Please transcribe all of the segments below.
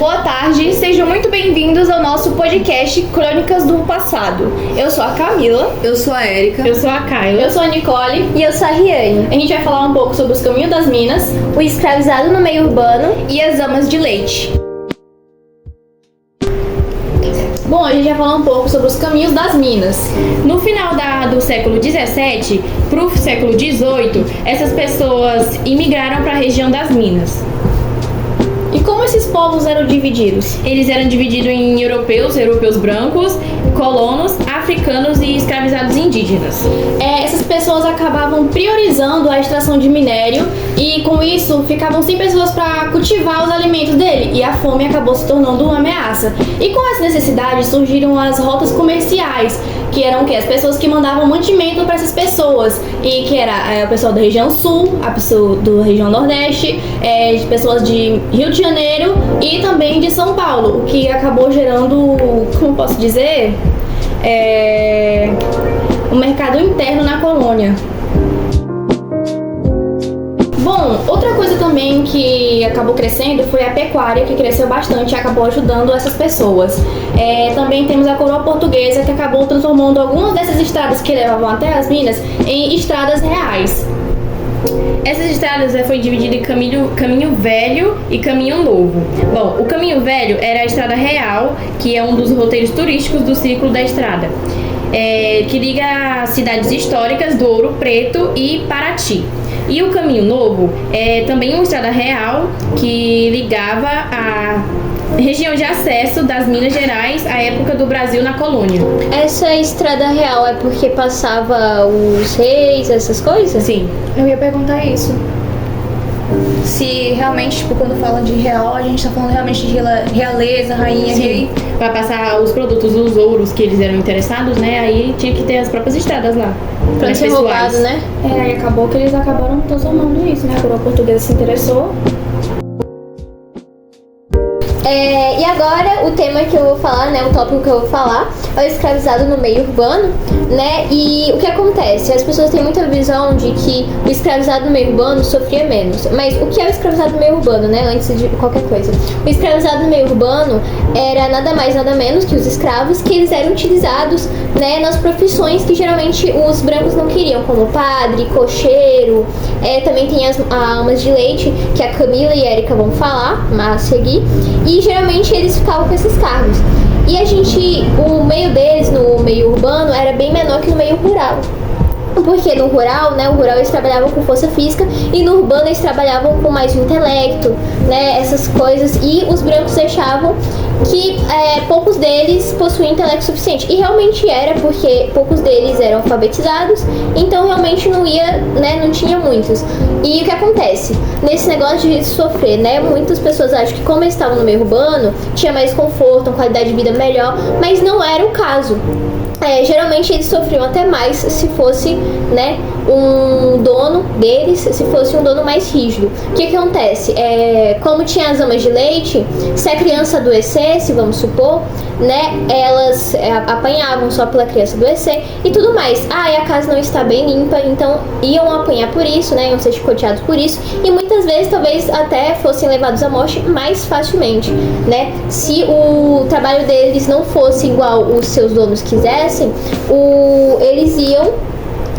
Boa tarde, sejam muito bem-vindos ao nosso podcast Crônicas do Passado. Eu sou a Camila. Eu sou a Érica. Eu sou a Kayla. Eu sou a Nicole. E eu sou a Riane. A gente vai falar um pouco sobre os caminhos das minas, o escravizado no meio urbano e as amas de leite. Bom, a gente vai falar um pouco sobre os caminhos das minas. No final do século XVII para o século XVIII, essas pessoas imigraram para a região das minas. E como esses povos eram divididos? Eles eram divididos em europeus brancos, colonos, africanos e escravizados indígenas. Essas pessoas acabavam priorizando a extração de minério e com isso ficavam sem pessoas para cultivar os alimentos dele e a fome acabou se tornando uma ameaça. E com essa necessidade surgiram as rotas comerciais, que eram as pessoas que mandavam mantimento para essas pessoas, e que era o pessoal da região sul, a pessoa da região nordeste, de pessoas de Rio de Janeiro e também de São Paulo, o que acabou gerando, como posso dizer, um mercado interno na colônia. Bom, outra coisa também que acabou crescendo foi a pecuária, que cresceu bastante e acabou ajudando essas pessoas. Também temos a coroa portuguesa, que acabou transformando algumas dessas estradas que levavam até as minas em estradas reais. Essas estradas foi dividida em caminho velho e caminho novo. Bom, o caminho velho era a estrada real, que é um dos roteiros turísticos do Círculo da Estrada, que liga as cidades históricas do Ouro Preto e Paraty. E o caminho novo é também uma estrada real que ligava a região de acesso das Minas Gerais à época do Brasil na colônia. Essa estrada real é porque passava os reis, essas coisas? Sim. Eu ia perguntar isso. Se realmente, quando fala de real, a gente tá falando realmente de realeza, rainha, Sim. rei. Para passar os produtos, os ouros que eles eram interessados, né? Aí tinha que ter as próprias estradas lá. Pra não ser roubado, né? E acabou que eles acabaram transformando isso, né? A coroa portuguesa se interessou. E agora o tema que eu vou falar, né, o tópico que eu vou falar é o escravizado no meio urbano, né, e o que acontece? As pessoas têm muita visão de que o escravizado no meio urbano sofria menos, mas o que é o escravizado no meio urbano, né, antes de qualquer coisa? O escravizado no meio urbano era nada mais, nada menos que os escravos, que eles eram utilizados, né, nas profissões que geralmente os brancos não queriam, como padre, cocheiro, também tem as amas de leite, que a Camila e a Érica vão falar, mas a seguir, e geralmente eles ficavam com esses cargos. E o meio deles, no meio urbano, era bem menor que no meio rural. Porque no rural, né, o rural eles trabalhavam com força física e no urbano eles trabalhavam com mais o intelecto, né, essas coisas. E os brancos achavam que poucos deles possuíam intelecto suficiente. E realmente era, porque poucos deles eram alfabetizados, então realmente não tinha muitos. E o que acontece? Nesse negócio de sofrer, né, muitas pessoas acham que como eles estavam no meio urbano, tinha mais conforto, uma qualidade de vida melhor, mas não era o caso. Geralmente eles sofriam até mais se fosse, né, um dono deles, se fosse um dono mais rígido. O que acontece? Como tinha as amas de leite, se a criança adoecesse, vamos supor, né, elas apanhavam só pela criança adoecer e tudo mais. E a casa não está bem limpa, então iam apanhar por isso, né, iam ser chicoteados por isso, e muitas vezes talvez até fossem levados à morte mais facilmente, né. Se o trabalho deles não fosse igual os seus donos quisessem, eles iam,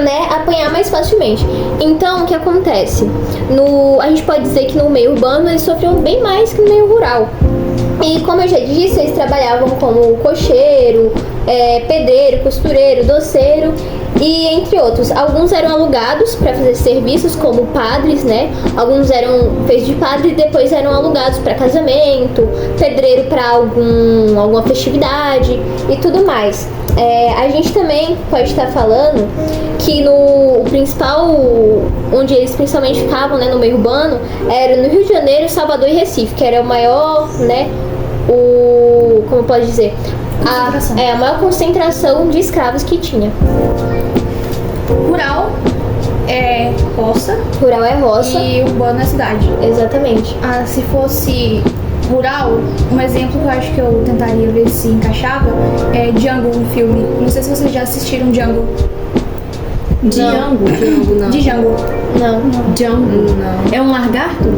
né, apanhar mais facilmente. Então, o que acontece? A gente pode dizer que no meio urbano eles sofriam bem mais que no meio rural. E como eu já disse, eles trabalhavam como cocheiro, pedreiro, costureiro, doceiro e entre outros. Alguns eram alugados para fazer serviços como padres, né? Alguns eram feitos de padre e depois eram alugados para casamento, pedreiro para alguma festividade e tudo mais. A gente também pode estar falando que o principal, onde eles principalmente ficavam, né, no meio urbano, era no Rio de Janeiro, Salvador e Recife, que era o maior, né, como pode dizer, a maior concentração de escravos que tinha. Rural é roça. Rural é roça. E urbano é cidade. Exatamente. Se fosse rural, um exemplo que eu acho que eu tentaria ver se encaixava é Django, um filme. Não sei se vocês já assistiram Django. Django? Não. Django. Não. Django? Não. É um lagarto?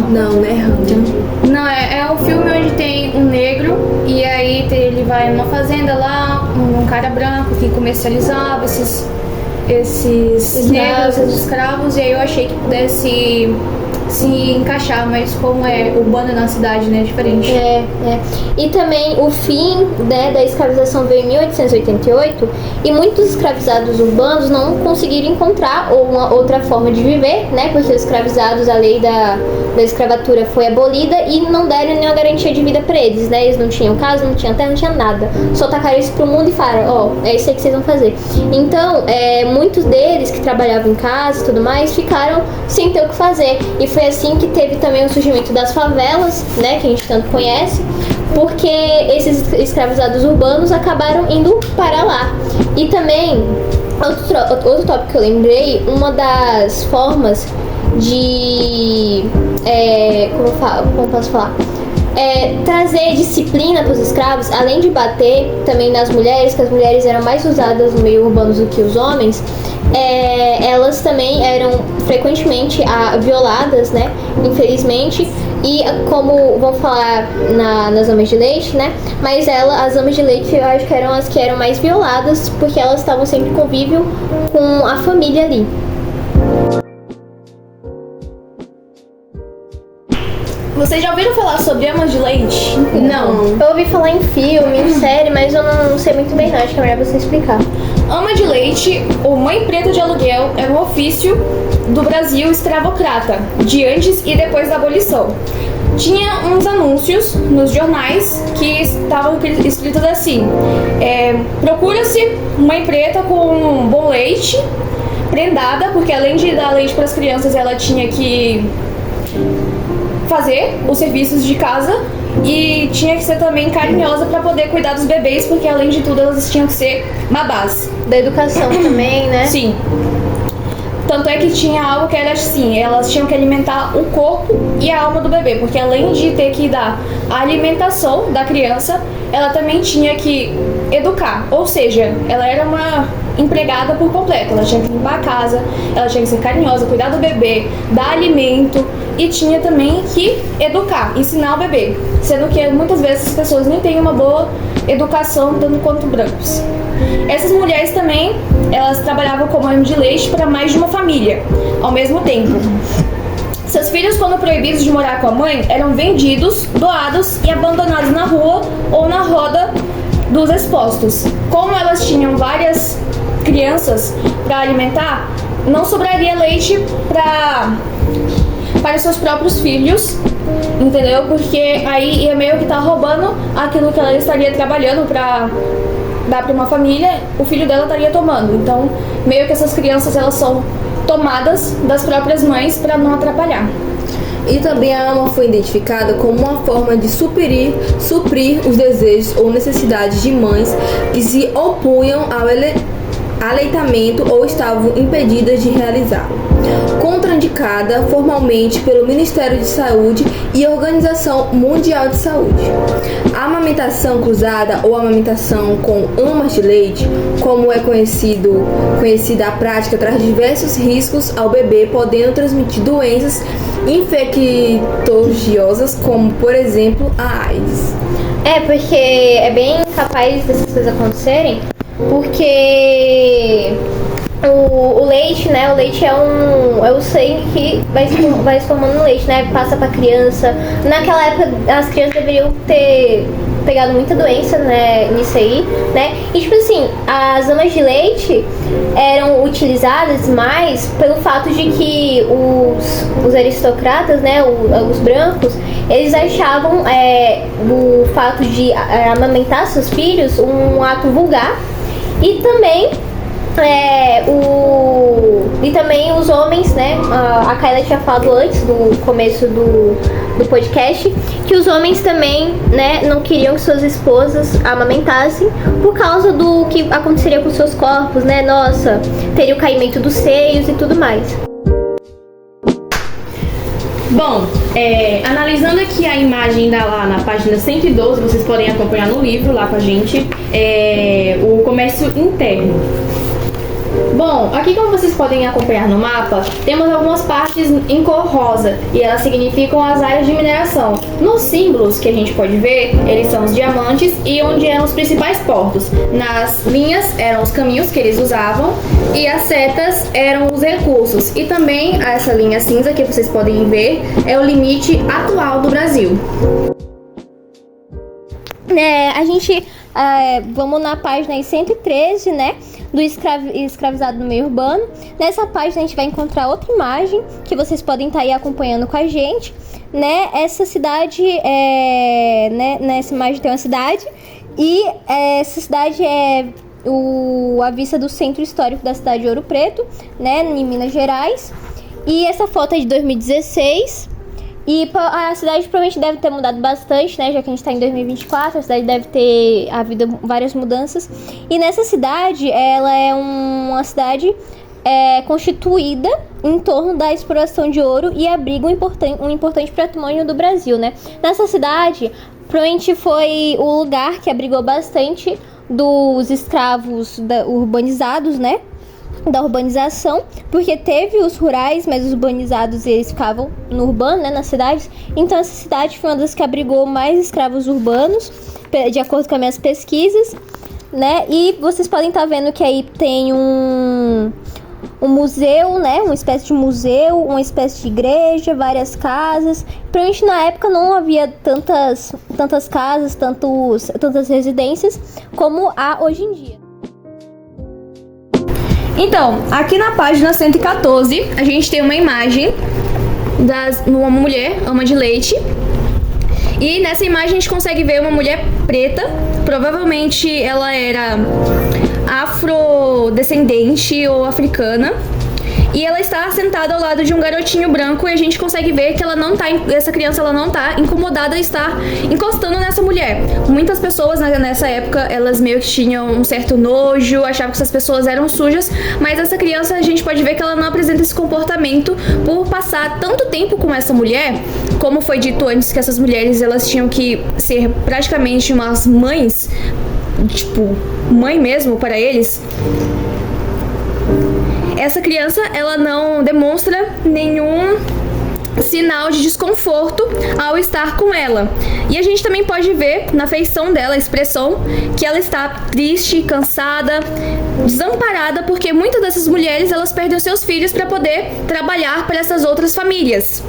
Não, é Django. Não, é um filme onde tem um negro e aí ele vai numa fazenda lá, um cara branco que comercializava esses negros, esses escravos, e aí eu achei que pudesse se encaixar, mas como é urbano na cidade, né, é diferente. E também o fim, né, da escravização veio em 1888 e muitos escravizados urbanos não conseguiram encontrar uma outra forma de viver, né, porque os escravizados, a lei da escravatura foi abolida e não deram nenhuma garantia de vida pra eles, né, eles não tinham casa, não tinham terra, não tinham nada, só tacaram isso pro mundo e falaram, é isso aí que vocês vão fazer. Então, muitos deles que trabalhavam em casa e tudo mais ficaram sem ter o que fazer, e foi assim que teve também o surgimento das favelas, né, que a gente tanto conhece, porque esses escravizados urbanos acabaram indo para lá. E também, outro tópico que eu lembrei, uma das formas de... como posso falar? Trazer disciplina para os escravos, além de bater também nas mulheres, que as mulheres eram mais usadas no meio urbano do que os homens, elas também eram frequentemente violadas, né, infelizmente, e como vão falar nas amas de leite, né, mas as amas de leite eu acho que eram as que eram mais violadas, porque elas estavam sempre em convívio com a família ali. Vocês já ouviram falar sobre amas de leite? Não. Eu ouvi falar em filme, em série, mas eu não sei muito bem não, acho que é melhor você explicar. Ama de leite, ou mãe preta de aluguel, era um ofício do Brasil escravocrata, de antes e depois da abolição. Tinha uns anúncios nos jornais que estavam escritos assim: procura-se mãe preta com bom leite, prendada, porque além de dar leite para as crianças, ela tinha que fazer os serviços de casa e tinha que ser também carinhosa para poder cuidar dos bebês, porque além de tudo elas tinham que ser babás. Da educação também, né? Sim. Tanto é que tinha algo que era assim, elas tinham que alimentar o corpo e a alma do bebê, porque além de ter que dar a alimentação da criança, ela também tinha que educar, ou seja, ela era uma empregada por completo, ela tinha que limpar a casa, ela tinha que ser carinhosa, cuidar do bebê, dar alimento e tinha também que educar, ensinar o bebê, sendo que muitas vezes as pessoas nem têm uma boa educação tanto quanto brancos. Essas mulheres também, elas trabalhavam como ama de leite para mais de uma família ao mesmo tempo. Seus filhos, quando proibidos de morar com a mãe, eram vendidos, doados e abandonados na rua ou na roda dos expostos. Como elas tinham várias crianças para alimentar, não sobraria leite para seus próprios filhos, entendeu? Porque aí ia meio que tá roubando aquilo que ela estaria trabalhando para dar para uma família, o filho dela estaria tomando. Então, meio que essas crianças elas são tomadas das próprias mães para não atrapalhar. E também a ama foi identificada como uma forma de suprir os desejos ou necessidades de mães que se opunham ao aleitamento ou estavam impedidas de realizá-lo. Contraindicada formalmente pelo Ministério de Saúde e a Organização Mundial de Saúde. A amamentação cruzada ou amamentação com amas de leite, como é conhecida a prática, traz diversos riscos ao bebê, podendo transmitir doenças infecciosas, como por exemplo a AIDS. Porque é bem capaz dessas coisas acontecerem, porque o leite, né? O leite é o sangue que vai se formando no leite, né? Passa pra criança. Naquela época, as crianças deveriam ter pegado muita doença, né? Nisso aí, né? E tipo assim, as amas de leite eram utilizadas mais pelo fato de que os aristocratas, né? Os brancos, eles achavam o fato de amamentar seus filhos um ato vulgar. E também os homens, né? A Kayla tinha falado antes do começo do podcast que os homens também, né, não queriam que suas esposas amamentassem por causa do que aconteceria com seus corpos, né? Nossa, teria o caimento dos seios e tudo mais. Bom, analisando aqui a imagem lá na página 112, vocês podem acompanhar no livro lá com a gente, o comércio interno. Bom, aqui como vocês podem acompanhar no mapa, temos algumas partes em cor rosa e elas significam as áreas de mineração. Nos símbolos que a gente pode ver, eles são os diamantes e onde eram os principais portos. Nas linhas eram os caminhos que eles usavam e as setas eram os recursos. E também essa linha cinza que vocês podem ver é o limite atual do Brasil. A gente, vamos na página 113, né, do escravizado no meio urbano. Nessa página a gente vai encontrar outra imagem que vocês podem estar aí acompanhando com a gente, né. Essa cidade, nessa imagem tem uma cidade e essa cidade é a vista do centro histórico da cidade de Ouro Preto, né, em Minas Gerais. E essa foto é de 2016. E a cidade provavelmente deve ter mudado bastante, né? Já que a gente tá em 2024, a cidade deve ter havido várias mudanças. E nessa cidade, ela é uma cidade constituída em torno da exploração de ouro e abriga um importante patrimônio do Brasil, né? Nessa cidade, provavelmente foi o lugar que abrigou bastante dos escravos urbanizados, né? Da urbanização, porque teve os rurais, mas os urbanizados eles ficavam no urbano, né, nas cidades. Então essa cidade foi uma das que abrigou mais escravos urbanos, de acordo com as minhas pesquisas, né? E vocês podem estar vendo que aí tem um museu, né, uma espécie de museu, uma espécie de igreja, várias casas. Provavelmente na época não havia tantas casas, tantas residências como há hoje em dia. Então, aqui na página 114, a gente tem uma imagem de uma mulher, ama de leite. E nessa imagem a gente consegue ver uma mulher preta. Provavelmente ela era afrodescendente ou africana. E ela está sentada ao lado de um garotinho branco e a gente consegue ver que essa criança ela não tá incomodada em estar encostando nessa mulher. Muitas pessoas nessa época, elas meio que tinham um certo nojo, achavam que essas pessoas eram sujas, mas essa criança a gente pode ver que ela não apresenta esse comportamento por passar tanto tempo com essa mulher. Como foi dito antes, que essas mulheres elas tinham que ser praticamente umas mães, tipo, mãe mesmo para eles. Essa criança, ela não demonstra nenhum sinal de desconforto ao estar com ela. E a gente também pode ver na feição dela, a expressão, que ela está triste, cansada, desamparada, porque muitas dessas mulheres, elas perdem os seus filhos para poder trabalhar para essas outras famílias.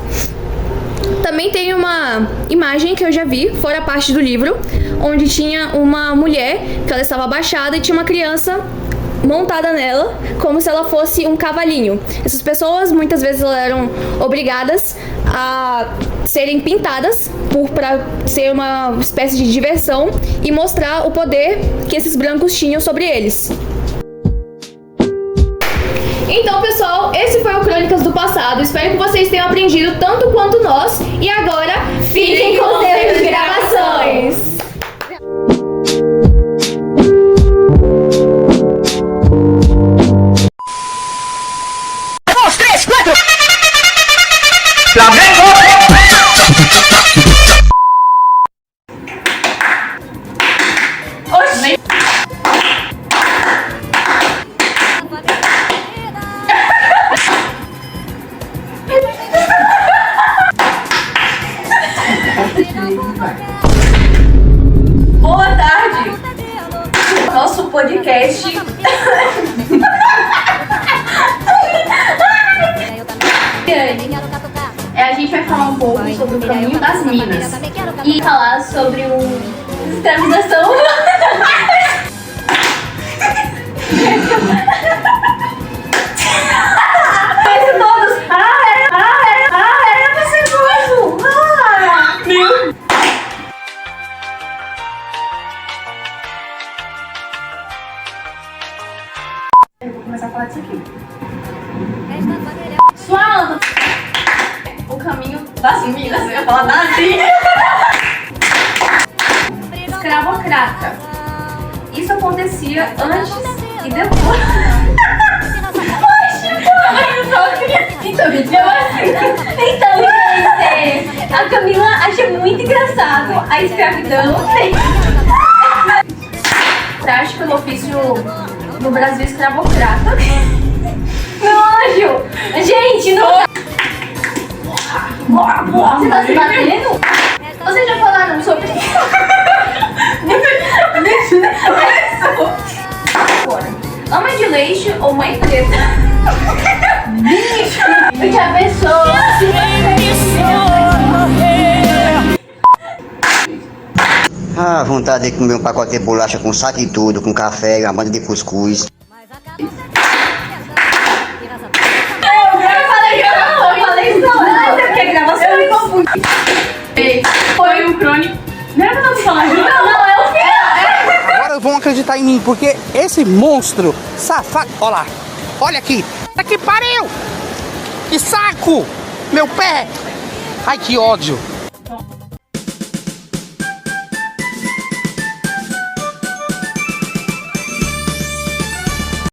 Também tem uma imagem que eu já vi, fora a parte do livro, onde tinha uma mulher que ela estava abaixada e tinha uma criança montada nela, como se ela fosse um cavalinho. Essas pessoas, muitas vezes, elas eram obrigadas a serem pintadas para ser uma espécie de diversão e mostrar o poder que esses brancos tinham sobre eles. Então, pessoal, esse foi o Crônicas do Passado. Espero que vocês tenham aprendido tanto quanto nós. E agora, fiquem com os erros de gravações! Boa tarde! Nosso podcast. A gente vai falar um pouco sobre o caminho das minas e falar sobre a escravização. Mas todos. Era pra ser novo. Meu. Eu vou começar a falar disso aqui. Sua o caminho das minas, eu ia falar das minas. Escravocrata. Isso acontecia antes e depois. Então, gente, a Camila acha muito engraçado a escravidão. Prática do ofício no Brasil escravocrata. Nojo! Gente, não. Você tá se batendo? Vocês já falaram sobre isso? Ama de leite ou mãe preta? Bicho! Eu te abençoo! Ah, vontade de comer um pacote de bolacha com saco e tudo, com café, uma banda de cuscuz. Eu falei isso não. Você quer gravação? Eu me confundi. Foi o crônico. Não era pra você falar junto? Não, é o quê? Agora vão acreditar em mim, porque esse monstro safado... Olha lá, olha aqui. Aqui pariu! Que saco! Meu pé! Ai, que ódio!